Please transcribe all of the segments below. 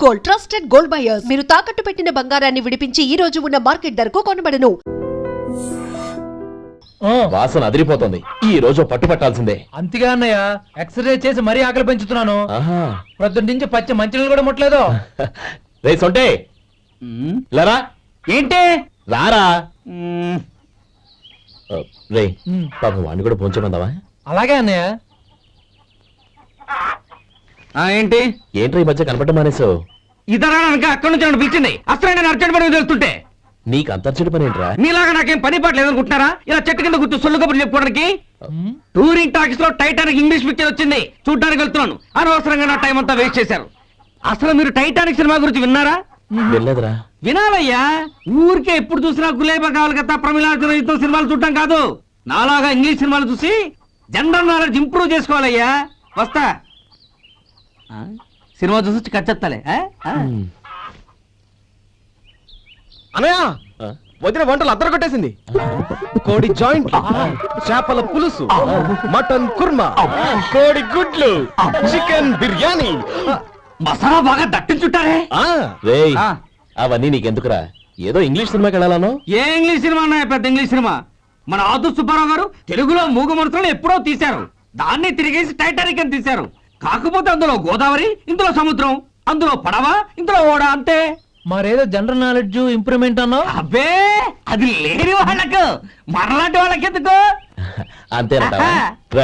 Gold, trusted gold buyers. మీరు తాకట్టు పెట్టిన బంగారాన్ని విడిపించి ఈ రోజు ఉన్న మార్కెట్ ధరకు కొనబడను. వాసన అదిరిపోతుంది. ఈ రోజు పట్టుపట్టాల్సిందే. అంతగా అన్నయ్య, ఎక్సర్సైజ్ చేసి మరీ ఆకలి పెంచుతున్నాను. ప్రొద్దున నుంచి పచ్చి మంచినీళ్ళు కూడా ముట్టలేదు. రే సొంటే లరా, ఏంటి రారా. రే పాపం వాడిని కూడా పోంచమందావా? అలాగే అన్నయ్య. ఏంటి ఏంట్రా ఈ మధ్య కనపడటం మానేసావు? ఇతరా అక్కడి నుంచి నన్ను పిలిచింది. అసలు నేను అర్జెంట్ పని తెలుస్తుంటే నీకు అంతర్చడి పని ఏంట్రా? మీలాగా నాకేం పని పాట లేదనుకుంటున్నారా? ఇలా చెట్టు కింద గుర్తు సొల్లు కబుర్లు చెప్పుకోవడానికి. టూరింగ్ టాకీస్ లో టైటానిక్ ఇంగ్లీష్ పిక్చర్ వచ్చింది, చూడడానికి వెళ్తున్నాను. అనవసరంగా నా టైం అంతా వేస్ట్ చేశారు. అసలు మీరు టైటానిక్ సినిమా గురించి విన్నారా? వెళ్ళలేదురా. వినాలయ్యా. ఊరికే ఎప్పుడు చూసినా గులేబా కావాలి కదా, ప్రమిళాయుతో సినిమాలు చూడటం కాదు. నాలాగా ఇంగ్లీష్ సినిమాలు చూసి జనరల్ నాలెడ్జ్ ఇంప్రూవ్ చేసుకోవాలయ్యా. వస్తా. సినిమా చూసి కచ్చెత్తాలే. అనయ్య, వదిన వంటలు అద్దరు కొట్టేసింది. కోడి జాయింట్, చేపల పులుసు, మటన్ కుర్మా, కోడి గుడ్లు, చికెన్ బిర్యానీ, మసాలా బాగా దట్టించుంటారే. రేయ్ అవన్నీ నీకెందుకురా? ఏదో ఇంగ్లీష్ సినిమాకి వెళ్ళాలను. ఏ ఇంగ్లీష్ సినిమా అన్నా? పెద్ద ఇంగ్లీష్ సినిమా. మన ఆదు సుబ్బారావు గారు తెలుగులో మూగ మనుషులను ఎప్పుడో తీశారు. దాన్ని తిరిగేసి టైటానిక్ అని తీశారు. కాకపోతే అందులో గోదావరి, ఇందులో సముద్రం, అందులో పడవ, ఇందులో ఓడ, అంతే. మరేదో జనరల్ నాలెడ్జ్ ఇంప్రూవ్మెంట్ అన్నావు. అబ్బే, అది లేని వాళ్ళకు, మనలాంటి వాళ్ళకి ఎందుకు? అంతేనంటావా?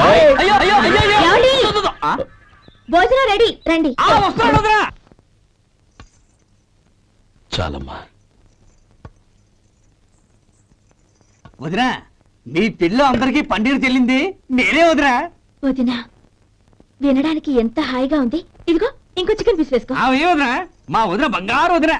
అయ్యో అయ్యో అయ్యో, భోజనం రెడీ, రండి. వస్తున్నాడు వదినా. చాలమ్మా. వదినా, మీ పిల్ల అందరికీ పన్నీరు చెల్లింది నేనే వదినా. వదినా, వినడానికి ఎంత హాయిగా ఉంది. ఇదిగో ఇంకో చికెన్ పీస్ వేసుకో. ఏ వదినా, మా వదిన బంగారు వదినా.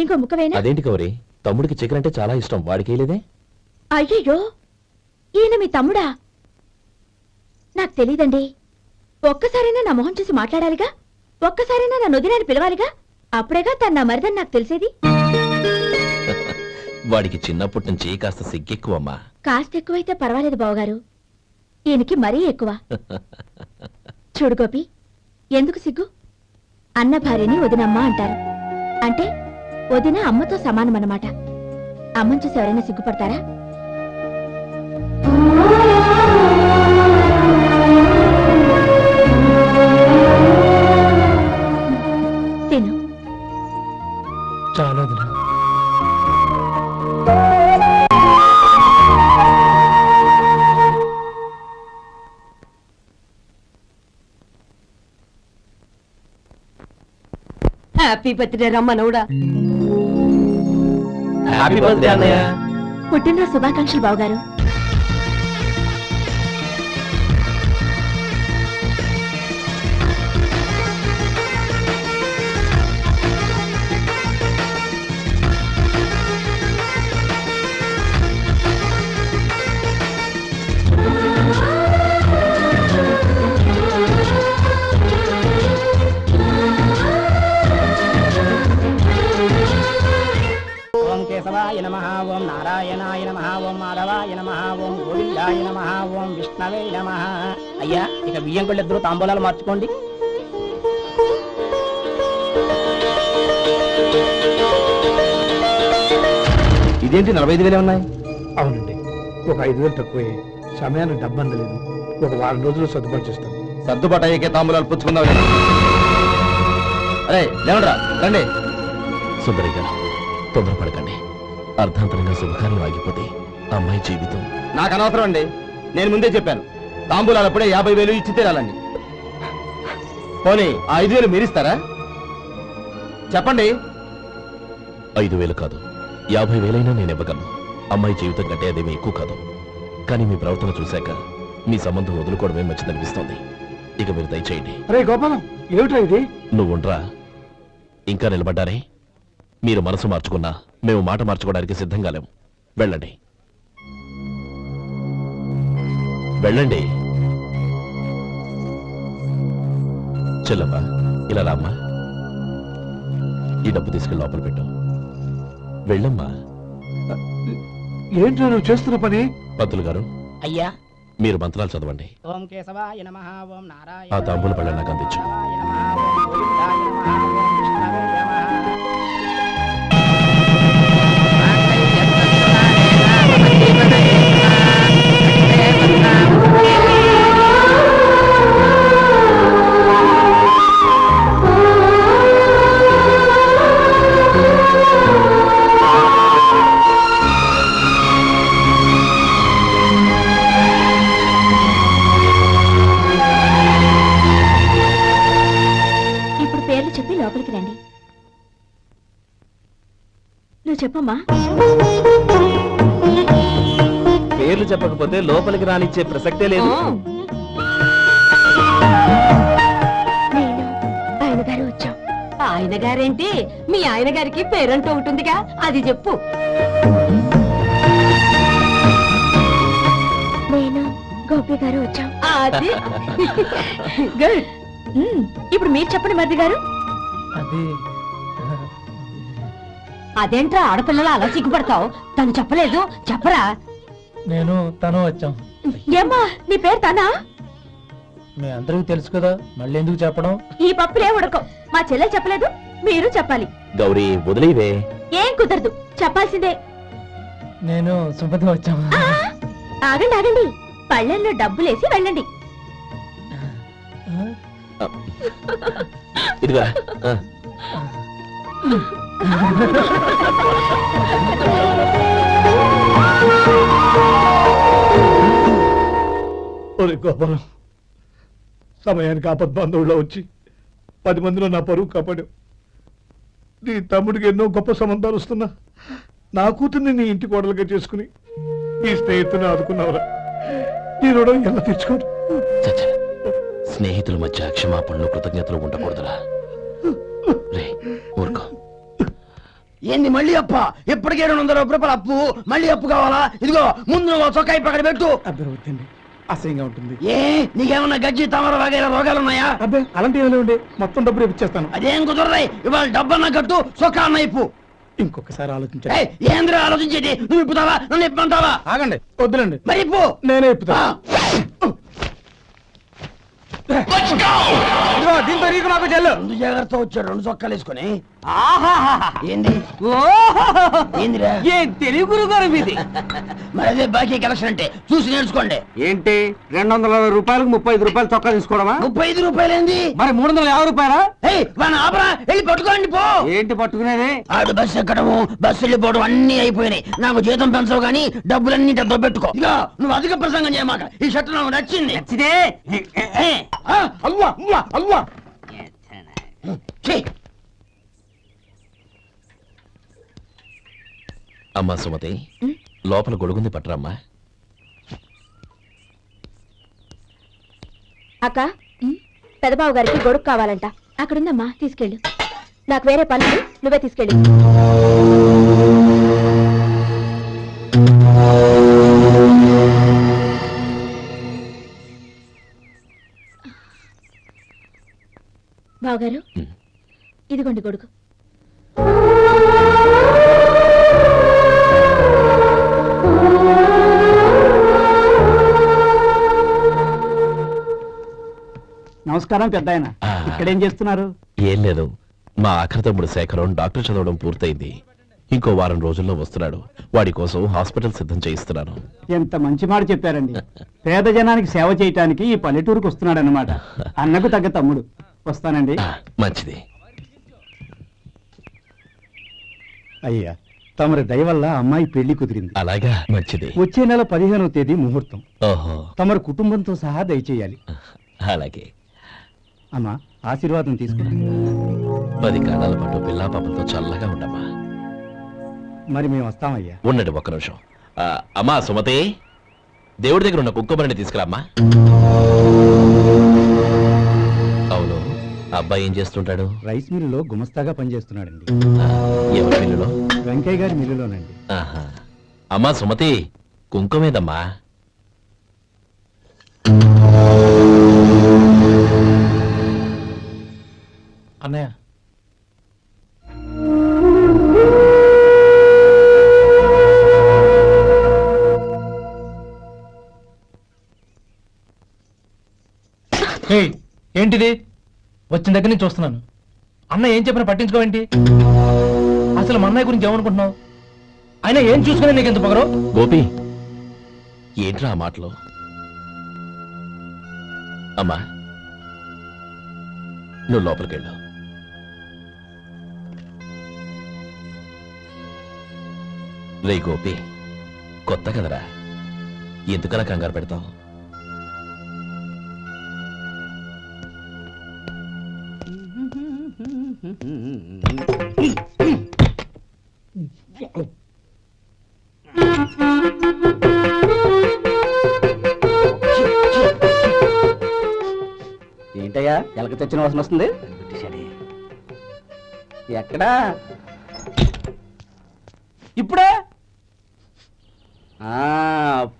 ఇంకో ముక్క వేనా? అదేంటి కౌరి, తమ్ముడికి చికెన్ అంటే చాలా ఇష్టం, వాడికి వేయలేదే? అయ్యయ్యో, ఈయన మీ తమ్ముడా? నాకు తెలీదండి. ఒక్కసారైనా నా మొహం చూసి మాట్లాడాలిగా, ఒక్కసారైనా నా నొదినాన్ని పిలవాలిగా. అప్పుడేగా తన నా మరిదని నాకు తెలిసేది. వాడికి చిన్నప్పటి నుంచి కాస్త సిగ్గెక్కువమ్మా. కాస్త ఎక్కువైతే పర్వాలేదు బావగారు, ఈయనకి మరీ ఎక్కువ. చూడు గోపి, ఎందుకు సిగ్గు? అన్న భార్యని వదినమ్మ అంటారు. అంటే వదిన అమ్మతో సమానమన్నమాట. అమ్మని చూసి ఎవరైనా సిగ్గుపడతారా? తిను. చాలా హ్యాపీ బర్త్డే రమ్మనవుడా. హ్యాపీ బర్త్డే అన్నయ్య. పుట్టినరోజు శుభాకాంక్షలు బావగారు. ఓం కేశవాయ నమః, ఓం నారాయణాయ నమః, ఓం మాధవాయ నమః, ఓం గోవిందాయ నమః, ఓం విష్ణవే నమః. అయ్యా, ఇక బియ్యం కొళ్ళిద్దరూ తాంబూలాలు మార్చుకోండి. ఇదేంటి 45,000 ఉన్నాయి? అవునండి, ఒక 5,000 తక్కువే. సమయానికి డబ్బు అందలేదు. ఒక వారం రోజులు సర్దుబాటు చేస్తాం. సర్దుబాటు అయ్యే తాంబూలాలు పుచ్చుకుందాం. అరే లేవండ్రా, రండి. సుందరి గారు, తొందరపడకండి. అర్ధాంతరంగా శుభకార్యం ఆగిపోతే అమ్మాయి జీవితం. నాకు అనవసరం అండి, నేను ముందే చెప్పాను. తాంబూలాలు అప్పుడే 50,000 ఇచ్చి తీరాలండి. పోనీ 5,000 మీరిస్తారా? చెప్పండి. 5,000 కాదు, 50,000 నేను ఇవ్వగలను. అమ్మాయి జీవితం కంటే అదేమీ ఎక్కువ కాదు. కానీ మీ ప్రవర్తన చూశాక మీ సంబంధం వదులుకోవడమే మంచిదనిపిస్తోంది. ఇక మీరు దయచేయండి. అరే గోపాలం, ఏమిటా ఇది? నువ్వుండ్రా. ఇంకా నిలబడ్డారే? మీరు మనసు మార్చుకున్నా మేము మాట మార్చుకోవడానికి సిద్ధంగా లేము. వెళ్ళండి, వెళ్ళండి. చెల్లమ్మా, ఇలా రామ్మా. ఈ డబ్బు తీసుకెళ్ళి లోపల పెట్టు. వెళ్ళమ్మా. ఏంటో నువ్వు చేస్తున్న పని? పంతులు గారు అయ్యా మీరు మంత్రాలు చదవండి. ఓం కేశవాయ నమః ఓం నారాయణ ఆ తాంబూల పళ్ళ నాకు అందించు. ఓం గోవిందాయ నమః ఓం విష్ణవే నమః. ఇప్పుడు పేర్లు చెప్పి లోపలికి రండి. నువ్వు చెప్పమ్మా. పేర్లు చెప్పకపోతే లోపలికి రానిచ్చే ప్రసక్తే లేదు. నేను ఆయన గారు వచ్చాం. ఆయన గారేంటి, మీ ఆయన గారికి పేరంటూ ఉంటుందిగా, అది చెప్పు. నేను గోపి గారు వచ్చాం. అది గుడ్. ఇప్పుడు మీరు చెప్పండి మరిది గారు. అది అదేంట్రా ఆడపిల్లలు అలా సిగ్గుపడతావు? తను చెప్పలేదు, చెప్పరా. నేను తను వచ్చాం. ఏమ్మా నీ పేరు తానా? మీ అందరికీ తెలుసు కదా, మళ్ళీ ఎందుకు చెప్పడం? ఈ పప్పులే ఉడకం. మా చెల్లె చెప్పలేదు, మీరు చెప్పాలి. గౌరీ వదిలేవే. ఏం కుదరదు, చెప్పాల్సిందే. నేను సుమతి వచ్చాం. ఆ, ఆగండి ఆగండి, పళ్ళెల్లో డబ్బులేసి వెళ్ళండి. ఇదిగా ఒరే గోపాలం, సమయానికి ఆపద్బాంధవుల్లో వచ్చి 10 మందిలో నా పరువు కాపాడావు. నీ తమ్ముడికి ఎన్నో గొప్ప సంబంధాలు వస్తున్నా నా కూతుర్ని నీ ఇంటి కోడలుగా చేసుకుని నీ స్నేహితుని ఆదుకున్నావురా. నీ రుణం ఎలా తెచ్చుకోరు? చచ్చ, స్నేహితుల మధ్య క్షమాపణలు కృతజ్ఞతలు ఉండకూడదురా. రే ఊరుకో. ఏంది మళ్ళీ అప్ప? ఇప్పటికే 200 రూపాయల అప్పు, మళ్ళీ అప్పు కావాలా? ఇదిగో ముందు నువ్వు చొక్కా పక్కన పెట్టు. అబ్బే వద్దండి, అసహ్యంగా ఉంటుంది. ఏ నీకేమన్నా గజ్జి తమర వగైరా రోగాలు ఉన్నాయా? అబ్బే అలాంటి ఏమైనా ఉండే, మొత్తం డబ్బు రేపు ఇచ్చేస్తాను. అదేం కుదరదాయి. ఇవాళ డబ్బన్నా కట్టు, చొక్కా అన్న ఇప్పు. ఇంకొకసారి ఆలోచించండి. ఏయ్, ఏంద్రా ఆలోచించేది? నువ్వు ఇప్పుతావా, నన్ను ఇప్పమంటావా? ఆగండి, వద్దులండి, మరి ఇప్పు. నేనే ఇప్పుతా. దీంతో నీకు నాకు చెల్లు. ముందు జాగ్రత్త వచ్చాడు 2 చొక్కాలు వేసుకొని. ఆహాహాహా. ఏంది ఓహోహోహో. ఏందిరా? ఏం తెలుగు గురుగారు మీది? మరి అదే బాకీ కలెక్షన్ అంటే చూసి నేర్చుకోండి. ఏంటి 220 రూపాయలకు 35 రూపాయలు చొక్కా తీసుకోవడమా? 35 రూపాయలు ఏంది? మరి 350 రూపాయలా? ఏయ్ వాడిని ఆపరా, వెళ్ళి పట్టుకోండి పో. ఏంటి పట్టుకునేది? ఆడు బస్సు ఎక్కడము, బస్సు వెళ్ళిపోవడం అన్ని అయిపోయినాయి. నాకు జీతం పెంచవు గానీ డబ్బులన్నీ డబ్బు పెట్టుకో. ఇక నువ్వు అధిక ప్రసంగం చేయమాక. ఈ షర్ట్ నాకు నచ్చింది. నచ్చితే అల్వా అల్వా అల్వా. ఛీ! అమ్మా సుమతి, లోపల గొడుగుంది పట్టరమ్మా. అక్క, పెదబాబు గారికి గొడుగు కావాలంట. అక్కడుందమ్మా, తీసుకెళ్ళు. నాకు వేరే పనులు, నువ్వే తీసుకెళ్ళు. బావగారు, ఇదిగోండి గొడుగు. నమస్కారం పెద్ద ఆయన. ఇక్కడేం చేస్తున్నారు? ఏం లేదు, మా ఆఖరి తమ్ముడు శేఖరం డాక్టర్ చదవడం పూర్తయింది. ఇంకో వారం రోజుల్లో వస్తున్నాడు. వాడి కోసం హాస్పిటల్ సిద్ధం చేయిస్తున్నాను. ఎంత మంచి మాట చెప్పారండి. పేద జనానికి సేవ చేయటానికి ఈ పల్లెటూరుకు వస్తున్నాడు అనమాట. అన్నకు తగ్గ తమ్ముడు. వస్తానండి. మంచిది. అయ్యా, తమరి దయ వల్ల అమ్మాయి పెళ్లి కుదిరింది. అలాగా, మంచిది. వచ్చే నెల 15వ తేదీ ముహూర్తం. ఓహో, తమరి కుటుంబంతో సహా దయచేయాలి. అలాగే. అమ్మా, ఆశీర్వాదం తీసుకున్నా. 10 కాలాల పాటు పిల్లా పాపలతో చల్లగా ఉండమ్మా. మరి మేము వస్తామయ్యా. ఉండండి ఒక్క నిమిషం. అమ్మా సుమతి, దేవుడి దగ్గర ఉన్న కుక్కమరిని తీసుకురామ్మా. అవును, అబ్బాయి ఏం చేస్తుంటాడు? రైస్ మిల్లులో గుమస్తాగా పనిచేస్తున్నాడండి. ఎవరి పిల్లలో? వెంకయ్య గారి మిల్లులోనండి. ఆహా. అమ్మా సుమతి, కుంకుమేదమ్మా? అన్నయ్య, ఏంటిది? వచ్చిన దగ్గర నుంచి చూస్తున్నాను. అన్న ఏం చెప్పినా పట్టించుకోవేంటి? అసలు మా అన్నయ్య గురించి ఏమనుకుంటున్నావు? అయినా ఏం చూసుకునే నీకు ఎంత పొగరు? గోపి, ఏంట్రా ఆ మాటలు? అమ్మా, నువ్వు లోపలికి వెళ్ళు. రే గోపి, కొత్త కదరా, ఎందుకలా కంగారు పెడతావు? ఏంటయ్యా ఎలక తెచ్చిన వాసన వస్తుంది? ఎక్కడా? ఇప్పుడే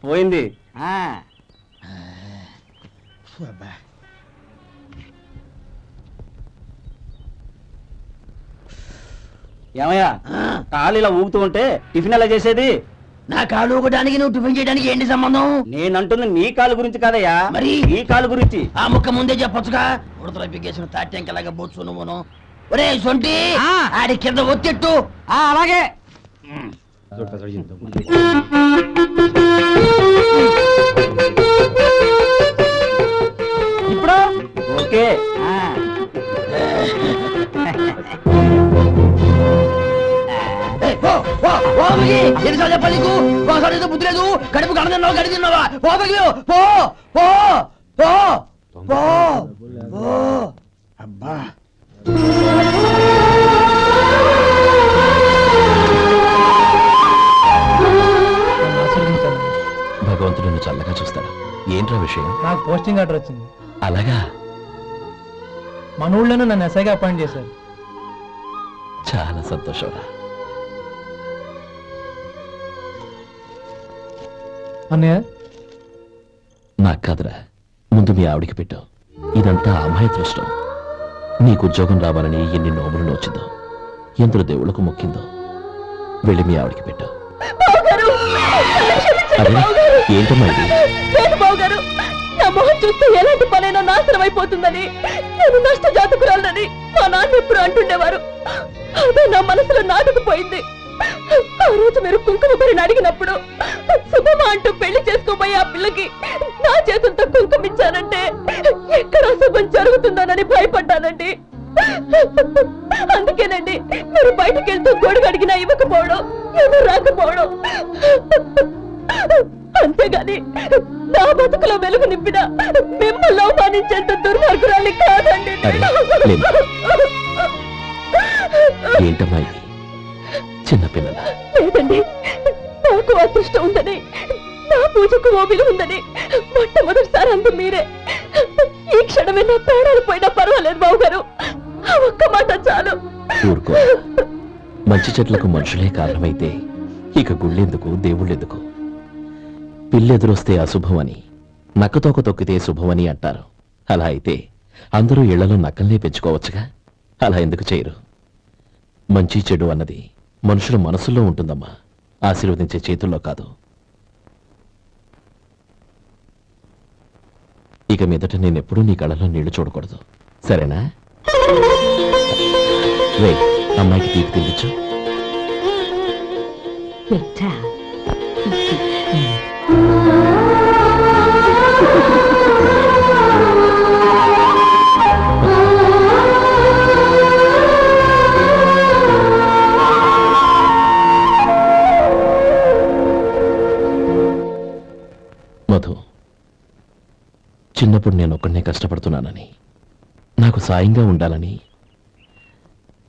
పోయింది. ఏమయ్యా, కాళ్ళు ఇలా ఊగుతూ ఉంటే టిఫిన్ ఎలా చేసేది? నా కాలు ఊగడానికి నువ్వు టిఫిన్ చేయడానికి ఏంటి సంబంధం? నేనంటుంది నీ కాలు గురించి కాదయ్యా, మరి ఈ కాలు గురించి. ఆ ముక్క ముందే చెప్పొచ్చుగా. ఉడతల పిగేసిన తాట్యంకలాగా బొచ్చు నువ్వును. ఒరే సొంటి, ఆడి కింద ఒత్తిట్టు. అలాగే. ఇప్పుడు ఓకే. ఎన్నిసార్లు చెప్పాలి నీకు? ఒకసారి ఏదో బుద్ధి లేదు. కడుపు గడ తిన్నావా, గడి తిన్నావా? పో పో పో పో పో. అబ్బా, భగవంతుడు నిన్ను చల్లగా చూస్తాడు. ఏంట్రా విషయం? నాకు పోస్టింగ్ ఆర్డర్ వచ్చింది. అలాగా? మన ఊళ్ళోనే నన్ను ఎస్ఐగా అపాయింట్ చేశారు. చాలా సంతోషంరా. అన్నయ్య, నాకు కాదురా, ముందు మీ ఆవిడికి పెట్టు. ఇదంతా అమ్మాయి దృష్టం. నీకు ఉద్యోగం రావాలని ఎన్ని నోములు నోచిందో, ఎందరు దేవుళ్లకు మొక్కిందో. వెళ్ళి మీ ఆవిడికి పెట్టు. అదే ఏంటమ్మా ఇది? బావగారు, నా మొహం చూస్తే ఎలాంటి పనైనా నాశనం అయిపోతుందని, నేను నష్ట జాతకురాలని మా నాన్న ఎప్పుడు అంటుండేవారు. అదే నా మనసులో నాటుకుపోయింది. ఆ రోజు మీరు కుంకుమ భరిని అడిగినప్పుడు శుభమా అంటూ పెళ్లి చేసుకోబోయే ఆ పిల్లకి నా చేతులతో కుంకుమ ఇచ్చానంటే ఎక్కడ అశుభం జరుగుతుందోనని భయపడ్డానండి. అందుకేనండి మీరు బయటకు వెళ్తూ గొడుగు అడిగినా ఇవ్వకపోవడం, ఎవరు రాకపోవడం. అంతేగాని నా బతుకులో వెలుగు నింపిన మిమ్మల్ని అవమానించేంత దుర్మార్గురాలి కాదండి. ఏంటమ్మా ఇది? చిన్నపిల్లల లేదండి, నాకు అదృష్టం ఉందని, నా పూజకు ఓ విలువ ఉందని మొట్టమొదటిసారి అంది మీరే. ఈ క్షణమే నా ప్రాణాలు పోయినా పర్వాలేదు బావగారు, ఆ ఒక్క మాట చాలు. ఊరుకో. మంచి చెట్లకు మనుషులే కారణమైతే ఇక గుళ్ళెందుకు, దేవుళ్ళెందుకు? పిల్లెదురొస్తే అశుభం అని, నక్కతోక తొక్కితే శుభమని అంటారు. అలా అయితే అందరూ ఇళ్లలో నక్కల్నే పెంచుకోవచ్చుగా. అలా ఎందుకు చేయరు? మంచి చెడు అన్నది మనుషుల మనసుల్లో ఉంటుందమ్మా, ఆశీర్వదించే చేతుల్లో కాదు. ఇక మీదట నేనెప్పుడూ నీ కళ్ళలో నీళ్లు చూడకూడదు, సరేనా? రే, అమ్మాయికి తీపి తినిపించు. మధు, చిన్నప్పుడు నేను ఒక్కడనే కష్టపడుతున్నానని, నాకు సాయంగా ఉండాలని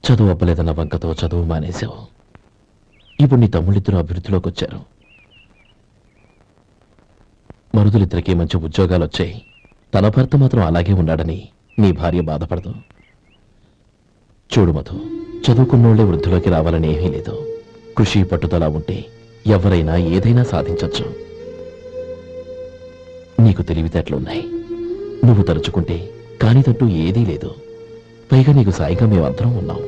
చదువు అవ్వలేదన్న వంకతో చదువు మానేశావు. ఇప్పుడు నీ తమ్ముళ్ళిద్దరూ అభివృద్ధిలోకి వచ్చారు. మరుదులిద్దరికీ మంచి ఉద్యోగాలు వచ్చాయి. తన భర్త మాత్రం అలాగే ఉన్నాడని నీ భార్య బాధపడదు. చూడు మధు, చదువుకున్నోళ్లే వృద్ధిలోకి రావాలని ఏమీ లేదు. కృషి పట్టుదల ఉంటే ఎవరైనా ఏదైనా సాధించొచ్చు. నీకు తెలివితేటలున్నాయి. నువ్వు తలుచుకుంటే కానిదంటూ ఏదీ లేదు. పైగా నీకు సాయిగా మేమందరం ఉన్నాం.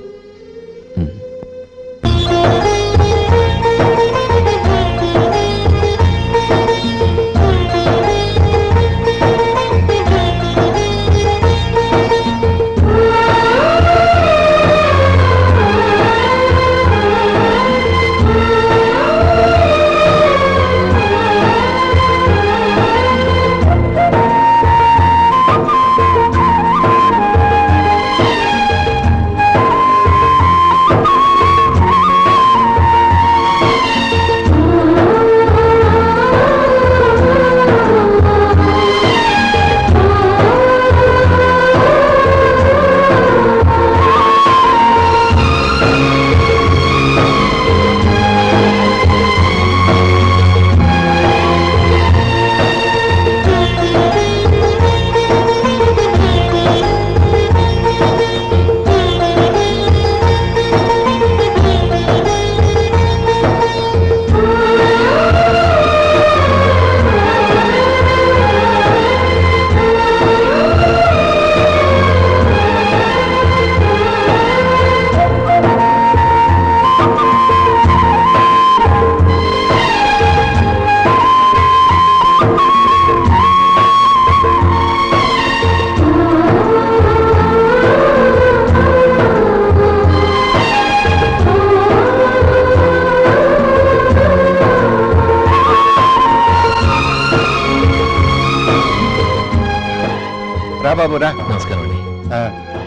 రా బాబు రా. నమస్కారం అండి.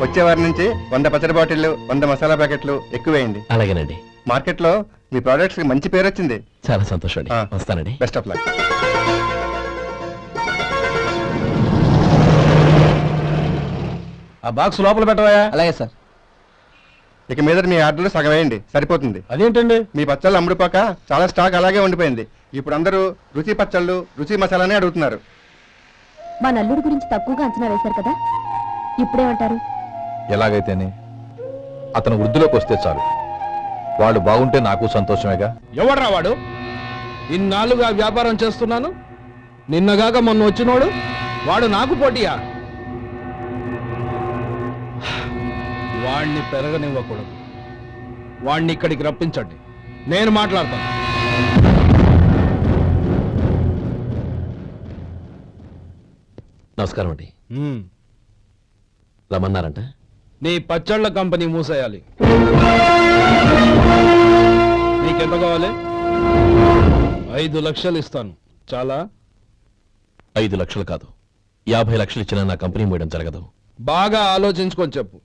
వచ్చే వారి నుంచి 100 పచ్చడి బాటిళ్లు 100 మసాలా ప్యాకెట్లు ఎక్కువేయండి. అలాగేనండి. మార్కెట్లో మీ ప్రోడక్ట్స్ కి మంచి పేరు వచ్చింది. చాలా సంతోషం అండి. వస్తానండి. Best of luck. ఆ బాక్స్ లోపల పెట్టవా? అలాగే సార్. ఇక మీద మీ ఆర్డర్లు సగం వేయండి, సరిపోతుంది. అదేంటండి? మీ పచ్చళ్ళు అమ్ముడుపోక చాలా స్టాక్ అలాగే ఉండిపోయింది. ఇప్పుడు అందరూ రుచి పచ్చళ్ళు రుచి మసాలానే అడుగుతున్నారు. మా నల్లుడి గురించి తక్కువగా అంచనా వేశారు కదా, ఇప్పుడేమంటారు? ఎలాగైతేనే అతను వృద్ధిలోకి వస్తే చాలు. వాడు బాగుంటే నాకు సంతోషమేగా. ఎవడ్రా వాడు? ఇన్నాళ్ళుగా వ్యాపారం చేస్తున్నాను, నిన్నగాక మొన్న వచ్చినోడు వాడు నాకు పోటీయా? వాణ్ణి పెరగనివ్వకూడదు. వాణ్ణి ఇక్కడికి రప్పించండి, నేను మాట్లాడతాను. నమస్కారం అండి. రమ్మన్నారంట? నీ పచ్చళ్ళ కంపెనీ మూసేయాలి. నీకెంత కావాలి? 5 లక్షలు ఇస్తాను. చాలా? 5 లక్షలు కాదు, 50 లక్షలు ఇచ్చినా నా కంపెనీ మూయడం జరగదు. బాగా ఆలోచించుకొని చెప్పు.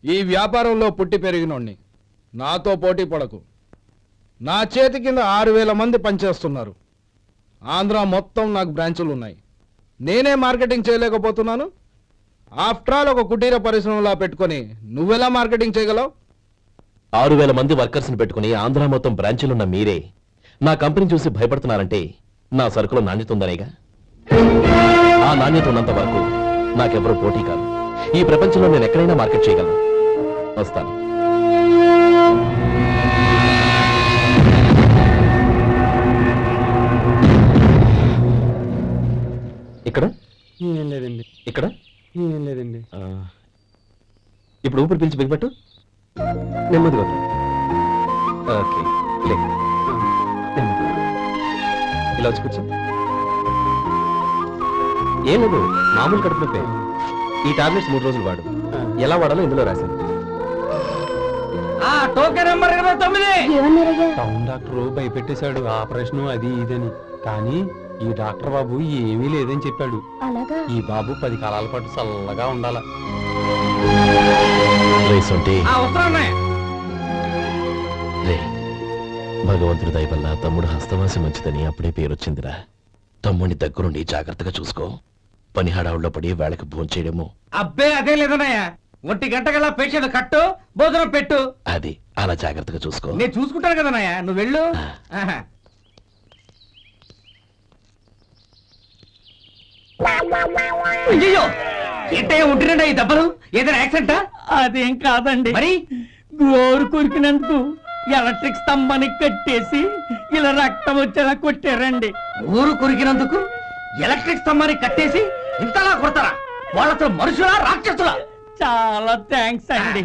ఈ వ్యాపారంలో పుట్టి పెరిగినోణ్ణి, నాతో పోటీ పడకు. నా చేతి కింద 6,000 మంది పనిచేస్తున్నారు. ఆంధ్ర మొత్తం నాకు బ్రాంచులు ఉన్నాయి. నేనే మార్కెటింగ్ చేయలేకపోతున్నాను. ఆఫ్టర్ ఆల్ ఒక కుటీర పరిశ్రమలా పెట్టుకొని నువ్వెలా మార్కెటింగ్ చేయగలవు? 6,000 మంది వర్కర్స్ని పెట్టుకుని ఆంధ్ర మొత్తం బ్రాంచీలున్న మీరే నా కంపెనీ చూసి భయపడుతున్నారంటే నా సరుకులో నాణ్యత ఉందనేగా. ఆ నాణ్యత ఉన్నంత వరకు నాకెవరూ పోటీ కాదు. ఈ ప్రపంచంలో నేను ఎక్కడైనా మార్కెట్ చేయగలను. వస్తాను. ఇక్కడ లేదండి. ఇక్కడ లేదండి. ఇప్పుడు ఊపిరి పీల్చి బిగపెట్టు. నెమ్మదిగా వద్దు. ఓకే, లే. నెమ్మదిగా. ఇలా వచ్చి కూర్చో. ఏం లేదు, మామూలు కడుపు నొప్పే. ఈ టాబ్లెట్స్ 3 రోజులు వాడు. ఎలా వాడాలో ఇందులో రాశాను. Token number 29. ఏమన్నారయ్యా? టౌన్ డాక్టర్ భయపెట్టేశాడు, ఆపరేషన్ అది ఇదని. కానీ ఈ డాక్టర్ బాబు ఏమీ లేదని చెప్పాడు. అలాగా? ఈ బాబు 10 కాలాల పాటు చల్లగా ఉండాల. రే, భగవంతుడి దయ వల్ల తమ్ముడు హస్తవాసి మంచిదని అప్పుడే పేరొచ్చిందిరా. తమ్ముడిని దగ్గరుండి జాగ్రత్తగా చూసుకో. పని హడావుల్లో పడి వేళకి భోంచేయడము. అబ్బే అదే లేదన్నయ్య. 1 గంటకల్లా పేషెంట్ కట్టు, భోజనం పెట్టు. అది అలా జాగ్రత్తగా చూసుకో. నేను చూసుకుంటాను కదన్నయ్య, నువ్వు వెళ్ళు. అయ్యో, ఏంటయ్యా ఉంటున్నాడా ఈ దెబ్బలు? ఏదైనా యాక్సిడెంటా? అదేం కాదండి, మరి గోరు కొరికినందుకు ఎలక్ట్రిక్ స్తంభాన్ని కట్టేసి ఇలా రక్తం వచ్చేలా కొట్టారండి. ఊరు కొరికినందుకు ఎలక్ట్రిక్ స్తంభాన్ని కట్టేసి ఇంతలా కొడతారా? వాళ్ళతో మనుషులా రాక్షసులా? చాలా థ్యాంక్స్ అండి,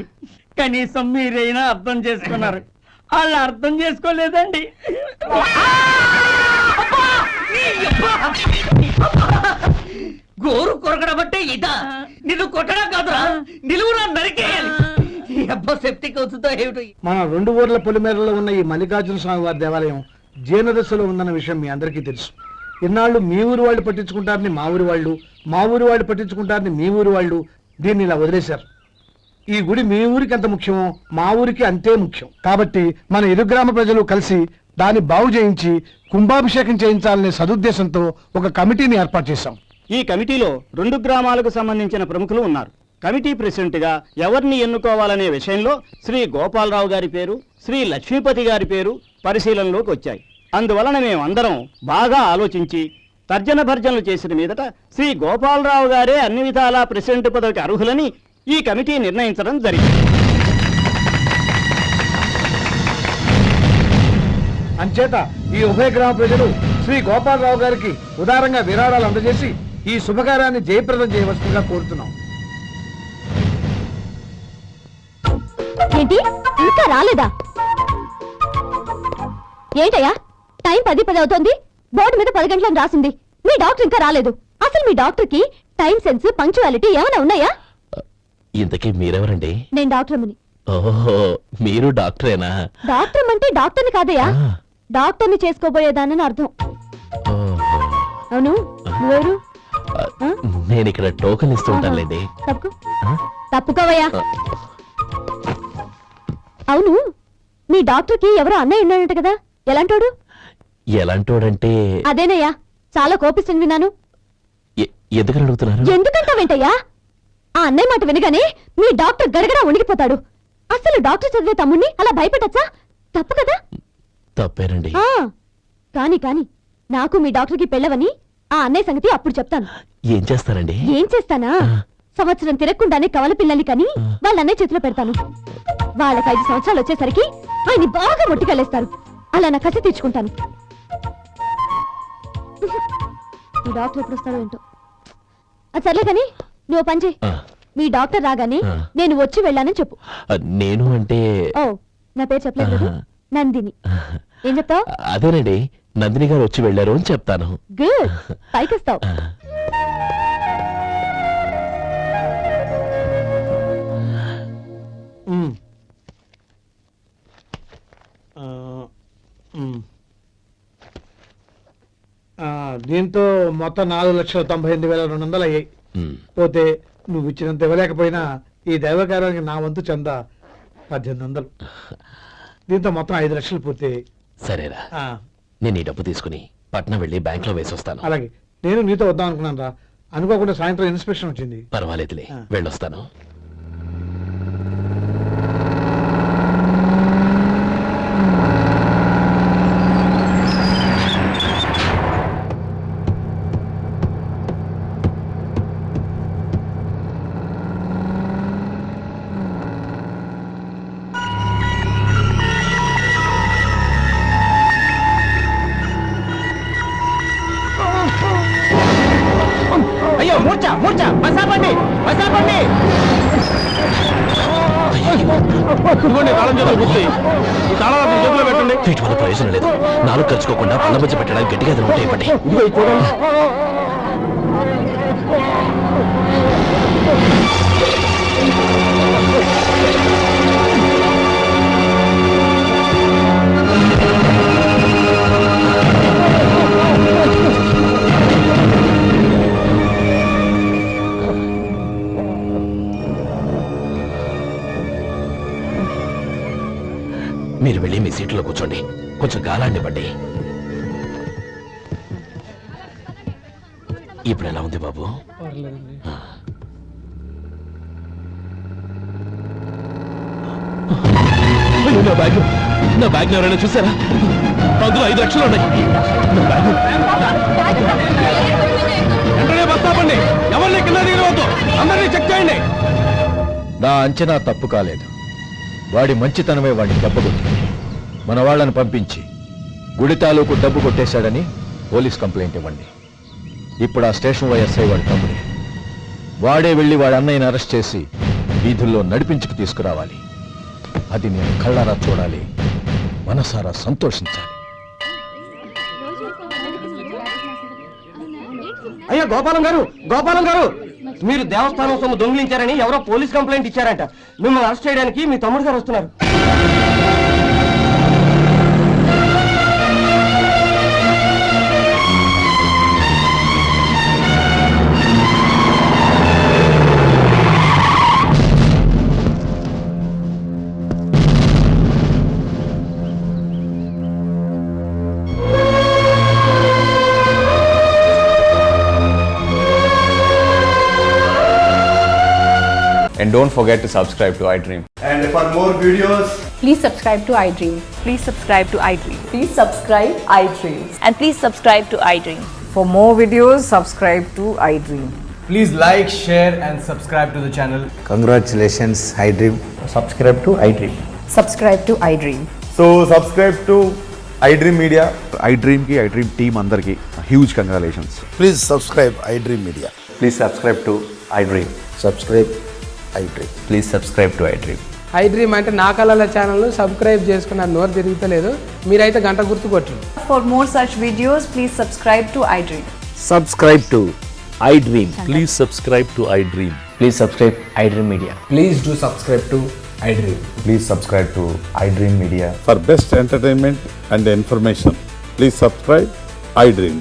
కనీసం మీరైనా అర్థం చేసుకున్నారు. వాళ్ళు అర్థం చేసుకోలేదండి. గోరు కొరకడం అంటే ఇదా? నిన్ను కొట్టడం కాదురా, నిలువురా నరికేయాలి. సెప్టిక్ అవుతుందో ఏమిటో. మన 2 ఊర్ల పొలిమేరలో ఉన్న ఈ మల్లికార్జున స్వామి వారి దేవాలయం జీర్ణదశలో ఉందన్న విషయం మీ అందరికీ తెలుసు. ఇన్నాళ్ళు మీ ఊరు వాళ్ళు పట్టించుకుంటారని మా ఊరి వాళ్ళు, మా ఊరి వాళ్ళు పట్టించుకుంటారని మీ ఊరి వాళ్ళు దీన్ని ఇలా వదిలేశారు. ఈ గుడి మీ ఊరికి ఎంత ముఖ్యమో మా ఊరికి అంతే ముఖ్యం. కాబట్టి మన ఇరు గ్రామ ప్రజలు కలిసి దాన్ని బాగు చేయించి కుంభాభిషేకం చేయించాలనే సదుద్దేశంతో ఒక కమిటీని ఏర్పాటు చేశాం. ఈ కమిటీలో 2 గ్రామాలకు సంబంధించిన ప్రముఖులు ఉన్నారు. కమిటీ ప్రెసిడెంట్ గా ఎవరిని ఎన్నుకోవాలనే విషయంలో శ్రీ గోపాలరావు గారి పేరు, శ్రీ లక్ష్మీపతి గారి పేరు పరిశీలనలోకి వచ్చాయి. అందువలన మేమందరం బాగా ఆలోచించి తర్జన భర్జనలు చేసిన మీదట శ్రీ గోపాలరావు గారే అన్ని విధాలా ప్రెసిడెంట్ పదవికి అర్హులని ఈ కమిటీ నిర్ణయించడం జరిగింది. అంచేత ఈ ఉభయ గ్రామ ప్రజలు శ్రీ గోపాలరావు గారికి ఉదారంగా విరాళాలు అందజేసి ఈ శుభకార్యాన్ని జయప్రదం చేయవలసిందిగా కోరుతున్నాం. ఏంటి, ఇంకా రాలేదా? ఏంటయ్యా, టైం 10 అవుతోంది. బోర్డు మీద 10 గంటలను రాసింది. మీ డాక్టర్ ఇంకా రాలేదు. అసలు మీ డాక్టర్ కి టైం సెన్స్, పంక్చువాలిటీ ఏమైనా ఉన్నాయా? ఇంతకీ మీరెవరండి? నేను డాక్టర్ అమ్మని. ఓహో, మీరు డాక్టరేనా? డాక్టర్ అంటే డాక్టర్ని కాదయ్యా, డాక్టర్ని చేసుకోబోయేదానని అర్థం. ఓహో. అవును, నువ్వెవరు? నేను ఇక్కడ టోకెన్ ఇస్తూ ఉంటానులేండి. తప్పుకో ఆ? తప్పుకోవయ్యా. అవును, మీ డాక్టర్కి ఎవరో అన్నయ్య ఉన్నాడంట కదా, ఎలాంటోడు? ఎలాంటోడంటే అదేనయ్యా, చాలా కోపిస్తుంది విన్నాను. ఎందుకని అడుగుతున్నారు? ఎందుకంటావేంటయ్యా? ఆ అన్నయ్య మాట వినగానే మీ డాక్టర్ గడగడా ఉణిగిపోతాడు. అసలు డాక్టర్ చదివే తమ్ముణ్ణి అలా భయపెట్టచ్చా? తప్పు కదా. తప్పేనండి. కాని కాని నాకు మీ డాక్టర్కి పెళ్ళవని ఆ అన్నయ్య సంగతి అప్పుడు చెప్తాను. ఏం చేస్తారండి? ఏం చేస్తానా, సంవత్సరం తిరగకుండానే కవల పిల్లల్ని కని వాళ్ళ అన్నయ్య చేతిలో పెడతాను. వాళ్ళకి 5 సంవత్సరాలు వచ్చేసరికి ఆయన్ని బాగా మొట్టికెళ్ళేస్తారు. అలా నా కసి తీర్చుకుంటాను. ఈ డాక్టర్ ఎప్పుడు వస్తాడో ఏంటో. అది సర్లే కానీ నువ్వు పని చేయి. మీ డాక్టర్ రాగానే నేను వచ్చి వెళ్ళానని చెప్పు. నేను అంటే ఓ, నా పేరు చెప్పలేదు కదా, నందిని. ఏం చెప్తావు? అదేనండి, నందిని గారు వచ్చి వెళ్ళారు అని చెప్తాను. గుడ్, పైకొస్తావు. దీంతో మొత్తం 4,98,200 అయ్యాయి. పోతే నువ్వు ఇచ్చినంత ఇవ్వలేకపోయినా ఈ దైవకార్యానికి నా వంతు చందా 1800. దీంతో మొత్తం 5 లక్షలు పూర్తి. సరేరా, ఆ, నేను ఈ డబ్బు తీసుకుని పట్నం వెళ్ళి బ్యాంక్ లో వేసి వస్తాను. అలాగే. నేను నీతో వద్దాం అనుకున్నాను రా, అనుకోకుండా సాయంత్రం ఇన్స్పెక్షన్ వచ్చింది. పర్వాలేదులే, వెళ్ళొస్తాను. అయ్యో మూర్చ మూర్చ బసాపండి బసాపండి. వీటి వల్ల ప్రయోజనం లేదు. 4 ఖర్చుకోకుండా పళ్ళ మధ్య పెట్టడానికి గట్టిగా అది ఉంటే ఇవ్వండి. మీరు వెళ్ళి మీ సీట్లో కూర్చోండి, కొంచెం గాలాన్ని ఇవ్వండి. ఇప్పుడు ఎలా ఉంది బాబు? నా బ్యాగ్ ఎవరైనా చూసారా? అందులో 5 లక్షలు ఉన్నాయి. నా బ్యాగ్ వెంటనే బస్తాపండి, ఎవరిని కింద దిగవద్దు, అందరినీ చెక్ చేయండి. నా అంచనా తప్పు కాలేదు. వాడి మంచితనమే వాడిని దెబ్బకొట్టింది. మన వాళ్ళని పంపించి గుడి తాలూకు డబ్బు కొట్టేశాడని పోలీస్ కంప్లైంట్ ఇవ్వండి. ఇప్పుడు ఆ స్టేషన్ ఎస్ఐ వాడి తమ్ముడే. వాడే వెళ్ళి వాడి అన్నయ్యని అరెస్ట్ చేసి వీధుల్లో నడిపించుకు తీసుకురావాలి. అది నేను కళ్ళారా చూడాలి, మనసారా సంతోషించాలి. అయ్యా గోపాలం గారు, గోపాలం గారు, మీరు దేవస్థానం సొమ్ము దొంగిలించారని ఎవరో పోలీస్ కంప్లైంట్ ఇచ్చారంట. మిమ్మల్ని అరెస్ట్ చేయడానికి మీ తమ్ముడు గారు వస్తున్నారు. And don't forget to subscribe to iDream. And for more videos, Please subscribe to iDream. Please subscribe to iDream. Please subscribe iDream. And please subscribe to iDream. For more videos, subscribe to iDream. Please like, share and subscribe to the channel. congratulations, iDream. Subscribe to iDream. Subscribe to iDream. So subscribe to iDream Media. iDream ki iDream team andarki huge congratulations. Please subscribe iDream Media. Please subscribe to iDream. Subscribe iDream. Please subscribe to iDream. iDream అంటే నా కళల channel subscribe చేసుకున్న నోరు తిరుగుతలేదు. మీరైతే గంట గుర్తు కొట్టండి. For more such videos, please subscribe to iDream. Subscribe to iDream. Please subscribe to iDream. Please subscribe iDream Media. Please do subscribe to iDream. Please subscribe to iDream Media. For best entertainment and information, please subscribe iDream.